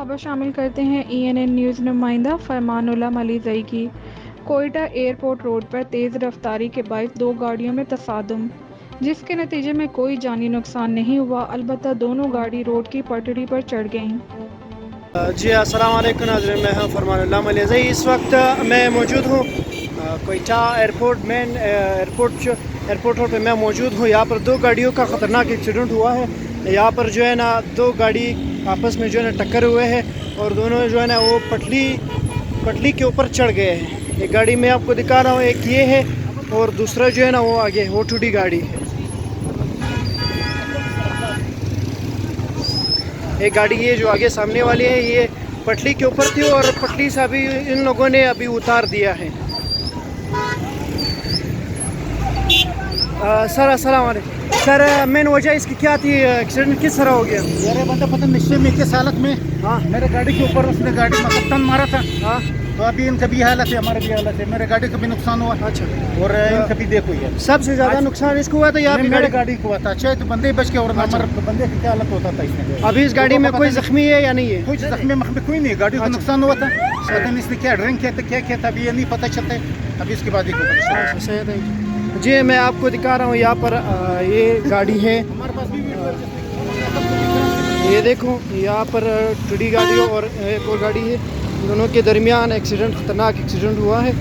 खबर शामिल करते हैं ENN न्यूज़ नुमाइंदा फरमानुल्लाह मलीज़ई की। कोयटा एयरपोर्ट रोड पर तेज़ रफ्तारी के बाइस दो गाड़ियों में तसादुम, जिसके नतीजे में कोई जानी नुकसान नहीं हुआ, अलबत्ता दोनों गाड़ी रोड की पटड़ी पर चढ़ गईं। जी अस्सलाम वालेकुम नाज़रीन, मैं हूं फरमानुल्लाह मलीज़ई। इस वक्त मैं मौजूद हूं कोयटा एयरपोर्ट रोड पे मैं मौजूद हूं। यहाँ पर दो गाड़ियों का ख़तरनाक एक्सीडेंट हुआ है। यहाँ पर जो है ना दो गाड़ी आपस में जो है ना टक्कर हुए हैं और दोनों जो है ना वो पटली के ऊपर चढ़ गए हैं। एक गाड़ी मैं आपको दिखा रहा हूँ, एक ये है और दूसरा जो है ना वो आगे वो टूटी गाड़ी है। एक गाड़ी ये जो आगे सामने वाली है ये पटली के ऊपर थी और पटली से अभी इन लोगों ने अभी उतार दिया है। सर अस्सलाम वालेकुम। सर मेन वजह इसकी क्या थी, एक्सीडेंट किस तरह हो गया? यार बंदा पता नशे में किस हालत में। हाँ मेरे गाड़ी के ऊपर उसने गाड़ी मतलब टन मारा था। हाँ तो अभी इनका भी हालत है, हमारा भी हालत है। मेरे गाड़ी का भी नुकसान हुआ। अच्छा, और इनका भी देखो यार, सबसे ज़्यादा नुकसान इसको हुआ था या आपकी मेरे गाड़ी? गाड़ी को हुआ था। अच्छा तो बंदे बच के और हमारे बंदे की क्या हालत होता था इसमें। अभी इस गाड़ी में कोई जख्मी है या नहीं है? कोई जख्मी मखमी कोई नहीं, गाड़ी को नुकसान हुआ था। पता नहीं इसने क्या ड्रिंक किया था, क्या किया था, अभी ये नहीं पता चलता है। अभी इसके बाद जी मैं आपको दिखा रहा हूँ यहाँ पर ये गाड़ी है, हमारे पास भी ये देखो यहाँ पर टूटी गाड़ी और एक और गाड़ी है, दोनों के दरमियान एक्सीडेंट, ख़तरनाक एक्सीडेंट हुआ है।